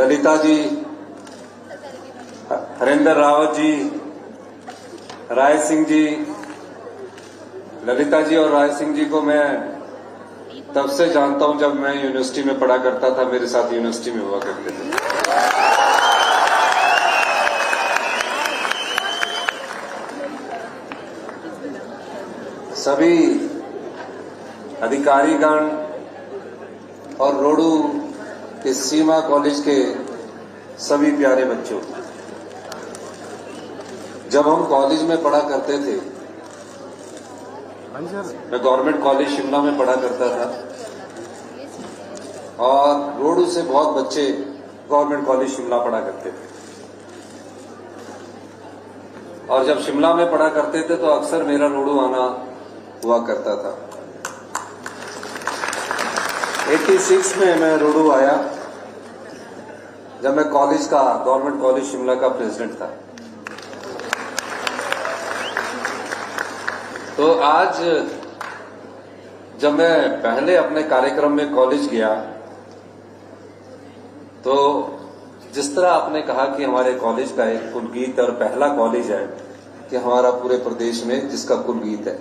ललिता जी, हरेंद्र रावत जी, राय सिंह जी। ललिता जी और राय सिंह जी को मैं तब से जानता हूं जब मैं यूनिवर्सिटी में पढ़ा करता था, मेरे साथ यूनिवर्सिटी में हुआ करते थे। सभी अधिकारीगण और रोडू के सीमा कॉलेज के सभी प्यारे बच्चों, जब हम कॉलेज में पढ़ा करते थे, मैं गवर्नमेंट कॉलेज शिमला में पढ़ा करता था और रोडू से बहुत बच्चे गवर्नमेंट कॉलेज शिमला पढ़ा करते थे। और जब शिमला में पढ़ा करते थे तो अक्सर मेरा रोडू आना हुआ करता था। 86 में मैं रोडू आया, जब मैं कॉलेज का, गवर्नमेंट कॉलेज शिमला का प्रेसिडेंट था। तो आज जब मैं पहले अपने कार्यक्रम में कॉलेज गया, तो जिस तरह आपने कहा कि हमारे कॉलेज का एक कुलगीत और पहला कॉलेज है कि हमारा पूरे प्रदेश में जिसका कुलगीत है,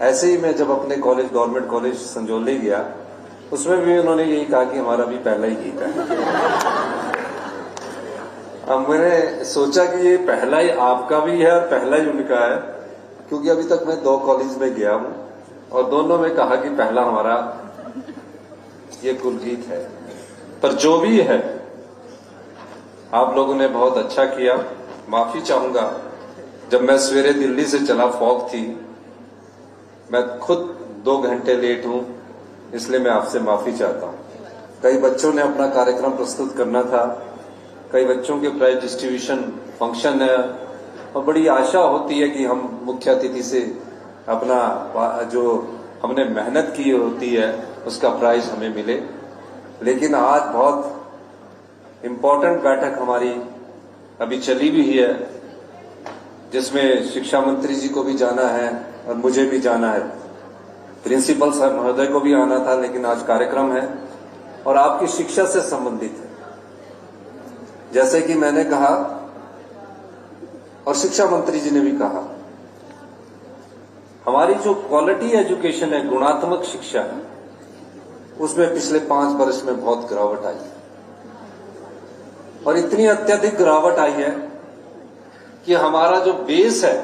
ऐसे ही मैं जब अपने कॉलेज, गवर्नमेंट कॉलेज संजौली गया, उसमें भी उन्होंने यही कहा कि हमारा भी पहला ही गीत है। अब मैंने सोचा कि ये पहला ही आपका भी है और पहला ही उनका है, क्योंकि अभी तक मैं 2 कॉलेज में गया हूं और दोनों में कहा कि पहला हमारा ये कुलगीत है। पर जो भी है, आप लोगों ने बहुत अच्छा किया। माफी चाहूंगा, जब मैं सवेरे दिल्ली से चला, फॉग थी, मैं खुद 2 घंटे लेट हूं, इसलिए मैं आपसे माफी चाहता हूं। कई बच्चों ने अपना कार्यक्रम प्रस्तुत करना था, कई बच्चों के प्राइज डिस्ट्रीब्यूशन फंक्शन है और बड़ी आशा होती है कि हम मुख्य अतिथि से अपना जो हमने मेहनत की होती है उसका प्राइज हमें मिले। लेकिन आज बहुत इम्पोर्टेंट बैठक हमारी अभी चली भी है, जिसमें शिक्षा मंत्री जी को भी जाना है और मुझे भी जाना है, प्रिंसिपल साहब महोदय को भी आना था, लेकिन आज कार्यक्रम है और आपकी शिक्षा से संबंधित है। जैसे कि मैंने कहा और शिक्षा मंत्री जी ने भी कहा, हमारी जो क्वालिटी एजुकेशन है, गुणात्मक शिक्षा है, उसमें पिछले 5 वर्ष में बहुत गिरावट आई है और इतनी अत्यधिक गिरावट आई है कि हमारा जो बेस है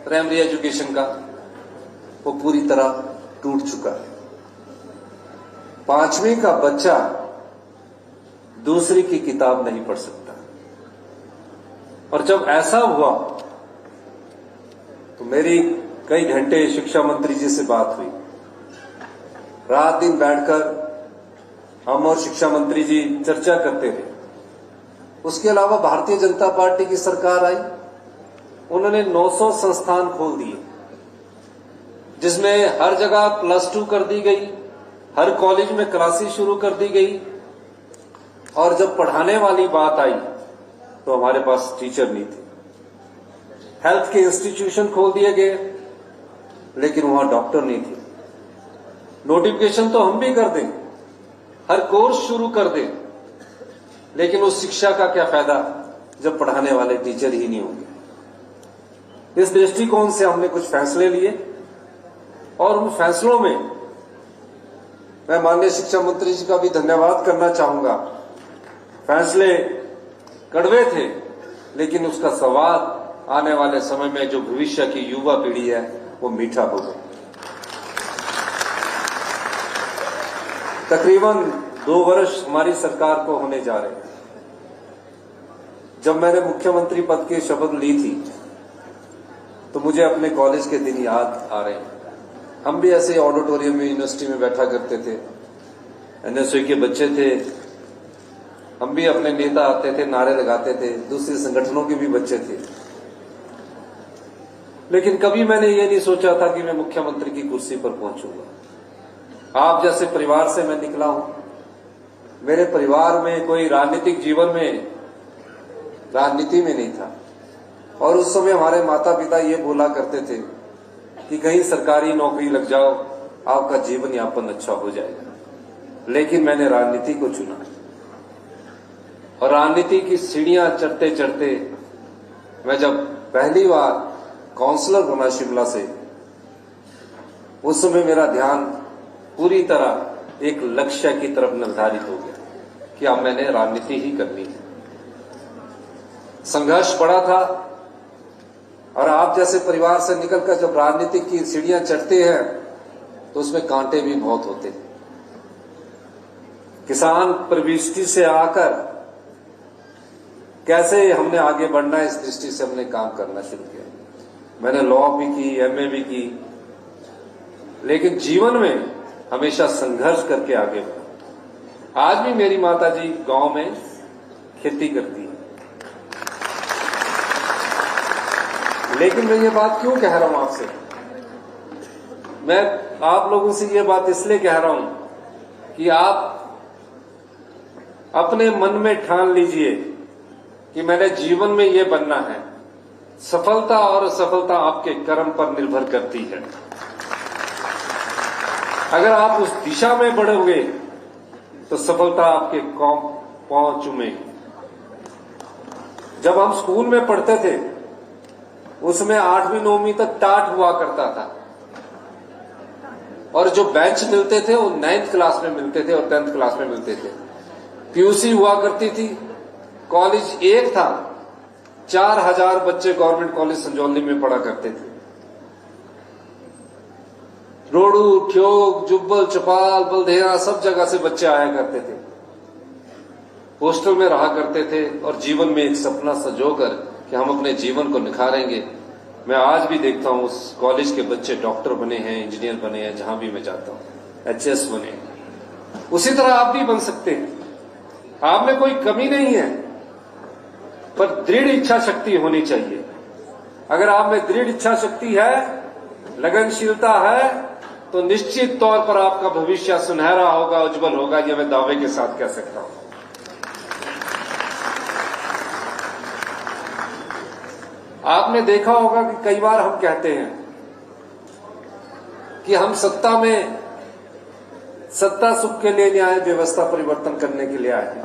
प्राइमरी एजुकेशन का, वो पूरी तरह टूट चुका है। 5वीं का बच्चा दूसरी की किताब नहीं पढ़ सकता। और जब ऐसा हुआ तो मेरी कई घंटे शिक्षा मंत्री जी से बात हुई, रात दिन बैठकर हम और शिक्षा मंत्री जी चर्चा करते थे। उसके अलावा भारतीय जनता पार्टी की सरकार आई, उन्होंने 900 संस्थान खोल दिए, जिसमें हर जगह +2 कर दी गई, हर कॉलेज में क्लासेस शुरू कर दी गई। और जब पढ़ाने वाली बात आई तो हमारे पास टीचर नहीं थे। हेल्थ के इंस्टीट्यूशन खोल दिए गए, लेकिन वहां डॉक्टर नहीं थे। नोटिफिकेशन तो हम भी कर दें, हर कोर्स शुरू कर दें, लेकिन उस शिक्षा का क्या फायदा जब पढ़ाने वाले टीचर ही नहीं होंगे। इस दृष्टिकोण से हमने कुछ फैसले लिए और उन फैसलों में मैं माननीय शिक्षा मंत्री जी का भी धन्यवाद करना चाहूंगा। फैसले कड़वे थे, लेकिन उसका स्वाद आने वाले समय में जो भविष्य की युवा पीढ़ी है वो मीठा होगा। तकरीबन 2 वर्ष हमारी सरकार को होने जा रहे हैं। जब मैंने मुख्यमंत्री पद की शपथ ली थी तो मुझे अपने कॉलेज के दिन याद आ रहे हैं। हम भी ऐसे ऑडिटोरियम में, यूनिवर्सिटी में बैठा करते थे, एनएसयू के बच्चे थे, हम भी अपने नेता आते थे, नारे लगाते थे, दूसरे संगठनों के भी बच्चे थे। लेकिन कभी मैंने ये नहीं सोचा था कि मैं मुख्यमंत्री की कुर्सी पर पहुंचूंगा। आप जैसे परिवार से मैं निकला हूं। मेरे परिवार में कोई राजनीतिक जीवन में, राजनीति में नहीं था और उस समय हमारे माता पिता ये बोला करते थे कि कहीं सरकारी नौकरी लग जाओ, आपका जीवन यापन अच्छा हो जाएगा। लेकिन मैंने राजनीति को चुना और राजनीति की सीढ़ियां चढ़ते चढ़ते मैं जब पहली बार काउंसलर बना शिमला से, उस समय मेरा ध्यान पूरी तरह एक लक्ष्य की तरफ निर्धारित हो गया कि अब मैंने राजनीति ही करनी है। संघर्ष बड़ा था और आप जैसे परिवार से निकलकर जब राजनीति की सीढ़ियां चढ़ते हैं तो उसमें कांटे भी बहुत होते हैं। किसान प्रविष्टि से आकर कैसे हमने आगे बढ़ना है, इस दृष्टि से हमने काम करना शुरू किया। मैंने लॉ भी की, एमए भी की, लेकिन जीवन में हमेशा संघर्ष करके आगे बढ़ा। आज भी मेरी माताजी गांव में खेती करती है, लेकिन मैं ये बात क्यों कह रहा हूं आपसे? मैं आप लोगों से ये बात इसलिए कह रहा हूं कि आप अपने मन में ठान लीजिए कि मैंने जीवन में ये बनना है। सफलता और असफलता आपके कर्म पर निर्भर करती है। अगर आप उस दिशा में बढ़ोगे तो सफलता आपके पांव चूमेगी। जब हम स्कूल में पढ़ते थे उसमें 8वीं 9वीं तक टाट हुआ करता था, और जो बेंच मिलते थे वो 9th क्लास में मिलते थे और 10th क्लास में मिलते थे। पीयूसी हुआ करती थी, कॉलेज एक था, 4000 बच्चे गवर्नमेंट कॉलेज संजौली में पढ़ा करते थे। रोडू, ठियोग, जुब्बल, चौपाल, बलदेरा सब जगह से बच्चे आया करते थे, हॉस्टल में रहा करते थे और जीवन में एक सपना सजोकर कि हम अपने जीवन को निखारेंगे। मैं आज भी देखता हूं उस कॉलेज के बच्चे डॉक्टर बने हैं, इंजीनियर बने हैं, जहां भी मैं जाता हूं एचएस बने हैं। उसी तरह आप भी बन सकते हैं। आप में कोई कमी नहीं है, पर दृढ़ इच्छा शक्ति होनी चाहिए। अगर आप में दृढ़ इच्छा शक्ति है, लगनशीलता है, तो निश्चित तौर पर आपका भविष्य सुनहरा होगा, उज्जवल होगा। यह मैं दावे के साथ कह सकता हूं। आपने देखा होगा कि कई बार हम कहते हैं कि हम सत्ता सुख के लिए नहीं आए, व्यवस्था परिवर्तन करने के लिए आए हैं।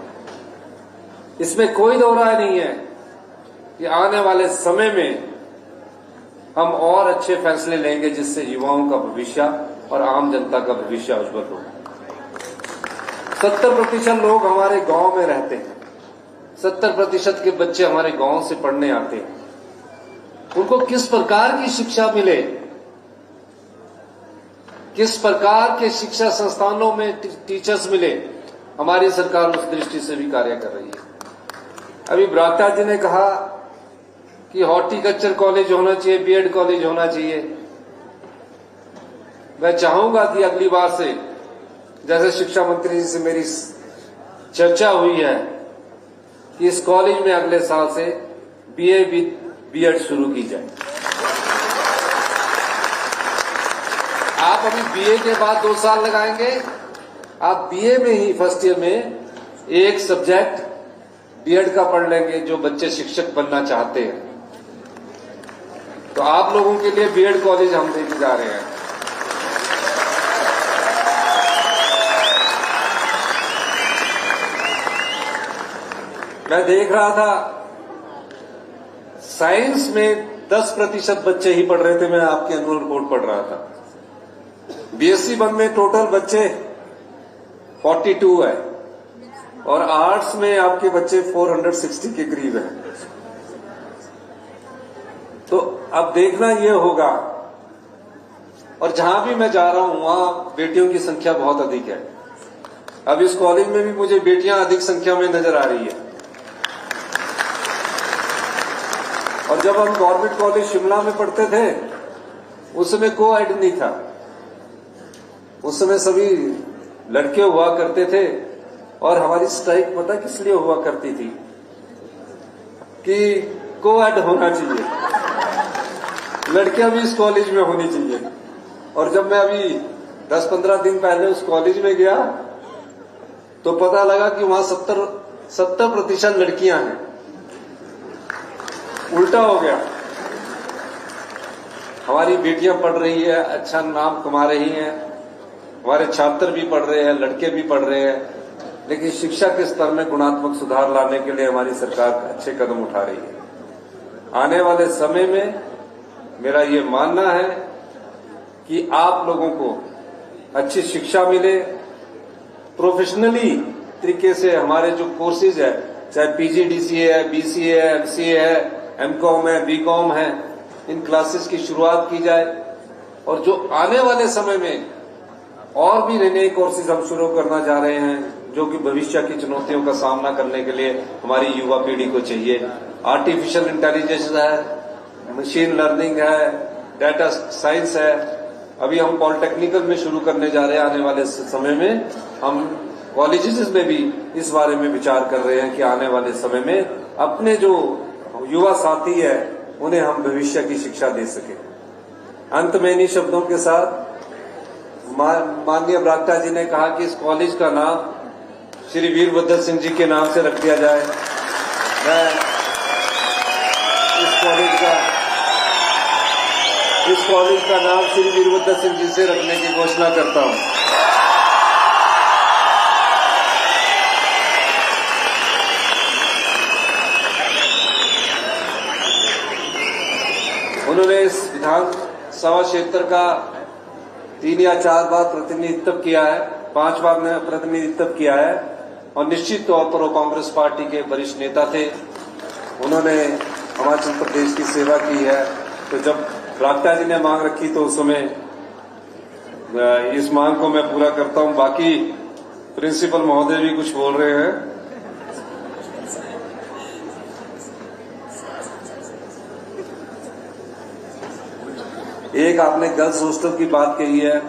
इसमें कोई दो राय नहीं है कि आने वाले समय में हम और अच्छे फैसले लेंगे जिससे युवाओं का भविष्य और आम जनता का भविष्य उज्जवल होगा। 70% लोग हमारे गांव में रहते हैं, 70% के बच्चे हमारे गांव से पढ़ने आते हैं। उनको किस प्रकार की शिक्षा मिले, किस प्रकार के शिक्षा संस्थानों में टीचर्स मिले, हमारी सरकार उस दृष्टि से भी कार्य कर रही है। अभी ब्राता जी ने कहा कि हॉर्टिकल्चर कॉलेज होना चाहिए, बीएड कॉलेज होना चाहिए। मैं चाहूंगा कि अगली बार से, जैसे शिक्षा मंत्री जी से मेरी चर्चा हुई है, कि इस कॉलेज में अगले साल से बीए विद बीएड शुरू की जाए। आप अभी बीए के बाद 2 साल लगाएंगे, आप बीए में ही फर्स्ट ईयर में एक सब्जेक्ट बीएड का पढ़ लेंगे, जो बच्चे शिक्षक बनना चाहते हैं। तो आप लोगों के लिए बीएड कॉलेज हम लेके जा रहे हैं। मैं देख रहा था साइंस में 10% बच्चे ही पढ़ रहे थे। मैं आपकी एनुअल रिपोर्ट पढ़ रहा था। बीएससी 1 में टोटल बच्चे 42 है और आर्ट्स में आपके बच्चे 460 के करीब हैं। तो अब देखना ये होगा, और जहां भी मैं जा रहा हूं वहां बेटियों की संख्या बहुत अधिक है। अब इस कॉलेज में भी मुझे बेटियां अधिक संख्या में नजर आ रही है। और जब हम गवर्नमेंट कॉलेज शिमला में पढ़ते थे उस समय को-एड नहीं था, उस समय सभी लड़के हुआ करते थे। और हमारी स्ट्राइक पता किस लिए हुआ करती थी कि को-एड होना चाहिए, लड़कियां भी इस कॉलेज में होनी चाहिए। और जब मैं अभी 10-15 दिन पहले उस कॉलेज में गया तो पता लगा कि वहां 70% लड़कियां हैं। उल्टा हो गया। हमारी बेटियां पढ़ रही है, अच्छा नाम कमा रही हैं, हमारे छात्र भी पढ़ रहे हैं, लड़के भी पढ़ रहे हैं। लेकिन शिक्षा के स्तर में गुणात्मक सुधार लाने के लिए हमारी सरकार अच्छे कदम उठा रही है। आने वाले समय में मेरा ये मानना है कि आप लोगों को अच्छी शिक्षा मिले, प्रोफेशनली तरीके से हमारे जो कोर्सेज है, चाहे पीजीडीसीए है, बीसीए है, एमसीए है, एमकॉम है, बीकॉम है, इन क्लासेस की शुरुआत की जाए। और जो आने वाले समय में और भी नए कोर्सेज हम शुरू करना जा रहे हैं, जो कि भविष्य की चुनौतियों का सामना करने के लिए हमारी युवा पीढ़ी को चाहिए। आर्टिफिशियल इंटेलिजेंस है, मशीन लर्निंग है, डाटा साइंस है। अभी हम पॉलिटेक्निकल में शुरू करने जा रहे हैं। आने वाले समय में हम कॉलेजेस में भी इस बारे में विचार कर रहे हैं कि आने वाले समय में अपने जो युवा साथी है उन्हें हम भविष्य की शिक्षा दे सके। अंत में इन्हीं शब्दों के साथ माननीय बरागटा जी ने कहा कि इस कॉलेज का नाम श्री वीरभद्र सिंह जी के नाम से रख दिया जाए। मैं इस कॉलेज का नाम श्री वीरभद्र सिंह जी से रखने की घोषणा करता हूं। उन्होंने इस विधानसभा क्षेत्र का 3 या 4 बार प्रतिनिधित्व किया है, 5 बार ने प्रतिनिधित्व किया है और निश्चित तौर पर वो कांग्रेस पार्टी के वरिष्ठ नेता थे। उन्होंने हिमाचल प्रदेश की सेवा की है। तो जब बरागटा जी ने मांग रखी तो उस समय इस मांग को मैं पूरा करता हूं। बाकी प्रिंसिपल महोदय भी कुछ बोल रहे हैं। एक आपने गर्ल्स हॉस्टल की बात कही है,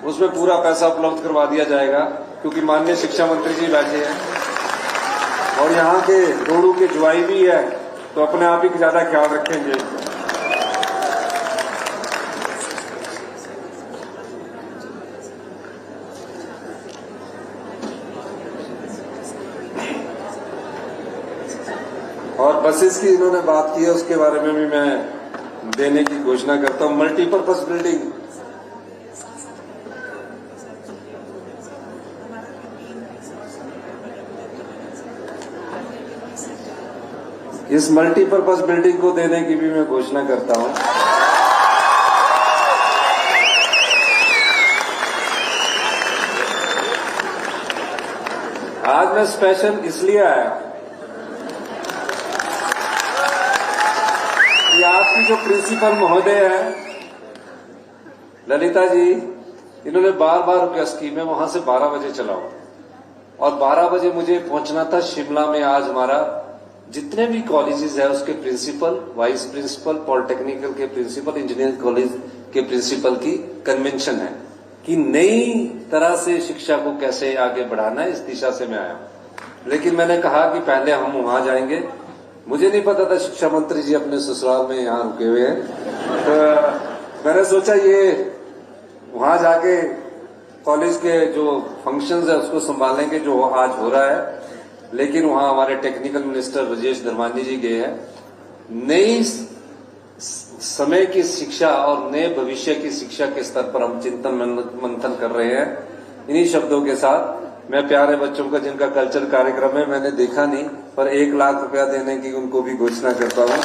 उसमें पूरा पैसा उपलब्ध करवा दिया जाएगा, क्योंकि माननीय शिक्षा मंत्री जी बैठे हैं और यहाँ के रोडू के जुआई भी है, तो अपने आप ही ज्यादा ख्याल रखेंगे। और बसेस की इन्होंने बात की है, उसके बारे में भी मैं देने की घोषणा करता हूं। मल्टीपर्पज बिल्डिंग, इस मल्टीपर्पज बिल्डिंग को देने की भी मैं घोषणा करता हूं। आज मैं स्पेशल इसलिए आया कि आपकी जो प्रिंसिपल महोदय है ललिता जी, इन्होंने बार बार रिक्वेस्ट की मैं वहां से 12 बजे चलाऊं और 12 बजे मुझे पहुंचना था शिमला में। आज हमारा जितने भी कॉलेजेस है उसके प्रिंसिपल, वाइस प्रिंसिपल, पॉलिटेक्निकल के प्रिंसिपल, इंजीनियरिंग कॉलेज के प्रिंसिपल की कन्वेंशन है कि नई तरह से शिक्षा को कैसे आगे बढ़ाना है, इस दिशा से मैं आया। लेकिन मैंने कहा कि पहले हम वहां जाएंगे। मुझे नहीं पता था शिक्षा मंत्री जी अपने ससुराल में यहाँ रुके हुए हैं, तो मैंने सोचा ये वहां जाके कॉलेज के जो फंक्शंस है उसको संभालेंगे जो आज हो रहा है। लेकिन वहां हमारे टेक्निकल मिनिस्टर राजेश धर्मानी जी गए हैं। नई समय की शिक्षा और नए भविष्य की शिक्षा के स्तर पर हम चिंतन मंथन कर रहे हैं। इन्हीं शब्दों के साथ मैं प्यारे बच्चों का जिनका कल्चर कार्यक्रम है मैंने देखा नहीं, पर 1 लाख रुपया देने की उनको भी घोषणा करता हूं।